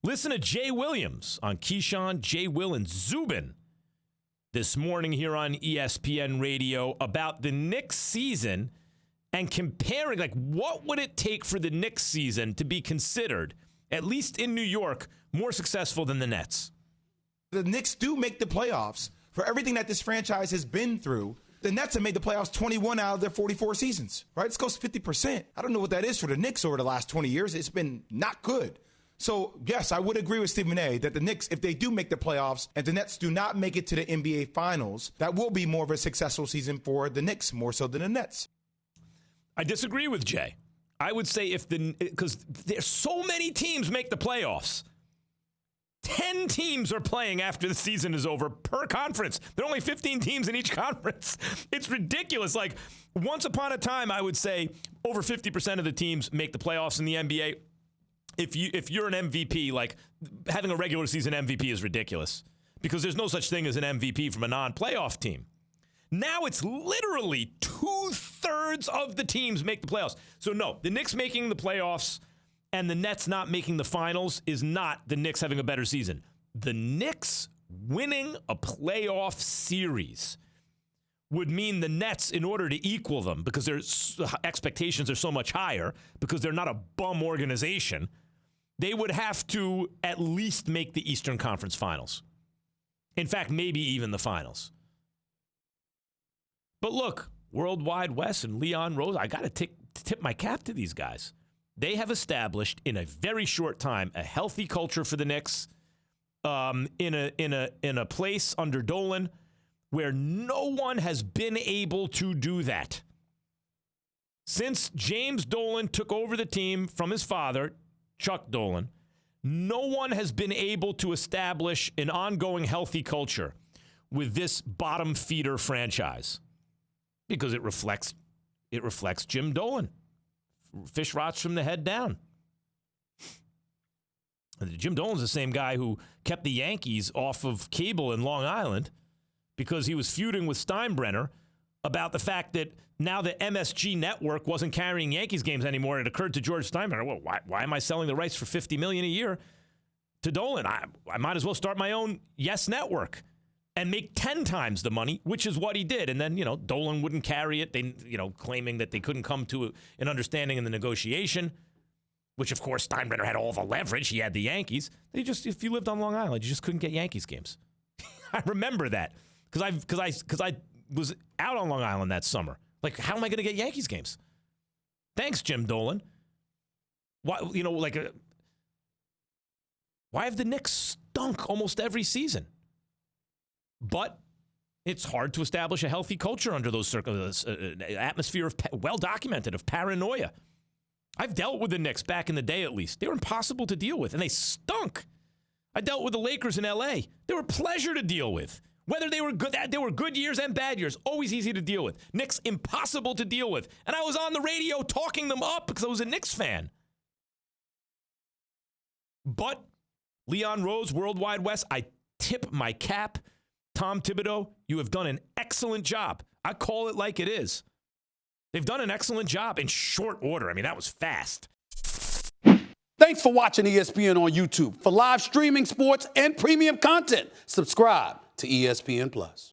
Listen to Jay Williams on Keyshawn, Jay Will, and Zubin this morning here on ESPN Radio about the Knicks season and comparing, like, what would it take for the Knicks season to be considered, at least in New York, more successful than the Nets? The Knicks do make the playoffs. For everything that this franchise has been through, the Nets have made the playoffs 21 out of their 44 seasons, right? It's close to 50%. I don't know what that is for the Knicks over the last 20 years. It's been not good. So, yes, I would agree with Stephen A. that the Knicks, if they do make the playoffs and the Nets do not make it to the NBA Finals, that will be more of a successful season for the Knicks, more so than the Nets. I disagree with Jay. I would say because there's so many teams make the playoffs. 10 teams are playing after the season is over per conference. There are only 15 teams in each conference. It's ridiculous. Like, once upon a time, I would say over 50% of the teams make the playoffs in the NBA. If you're an MVP, like, having a regular season MVP is ridiculous because there's no such thing as an MVP from a non-playoff team. Now it's literally 2/3 of the teams make the playoffs. So no, the Knicks making the playoffs and the Nets not making the finals is not the Knicks having a better season. The Knicks winning a playoff series would mean the Nets, in order to equal them, because their expectations are so much higher, because they're not a bum organization, they would have to at least make the Eastern Conference Finals. In fact, maybe even the finals. But look, World Wide Wes and Leon Rose, I got to tip my cap to these guys. They have established in a very short time a healthy culture for the Knicks in a place under Dolan where no one has been able to do that. Since James Dolan took over the team from his father, Chuck Dolan, no one has been able to establish an ongoing healthy culture with this bottom feeder franchise because it reflects Jim Dolan. Fish rots from the head down. Jim Dolan's the same guy who kept the Yankees off of cable in Long Island because he was feuding with Steinbrenner about the fact that now the MSG network wasn't carrying Yankees games anymore. It occurred to George Steinbrenner, well, why am I selling the rights for $50 million a year to Dolan? I might as well start my own Yes network and make 10 times the money, which is what he did. And then, Dolan wouldn't carry it. They, claiming that they couldn't come to an understanding in the negotiation, which, of course, Steinbrenner had all the leverage. He had the Yankees. If you lived on Long Island, you just couldn't get Yankees games. I remember that because I was out on Long Island that summer. Like, how am I going to get Yankees games? Thanks, Jim Dolan. Why, why have the Knicks stunk almost every season? But it's hard to establish a healthy culture under those circumstances, atmosphere of well-documented of paranoia. I've dealt with the Knicks back in the day, at least. They were impossible to deal with, and they stunk. I dealt with the Lakers in L.A. They were a pleasure to deal with. Whether they were good, there were good years and bad years, always easy to deal with. Knicks, impossible to deal with. And I was on the radio talking them up because I was a Knicks fan. But Leon Rose, World Wide Wes, I tip my cap. Tom Thibodeau, you have done an excellent job. I call it like it is. They've done an excellent job in short order. I mean, that was fast. Thanks for watching ESPN on YouTube. For live streaming, sports, and premium content, subscribe to ESPN+.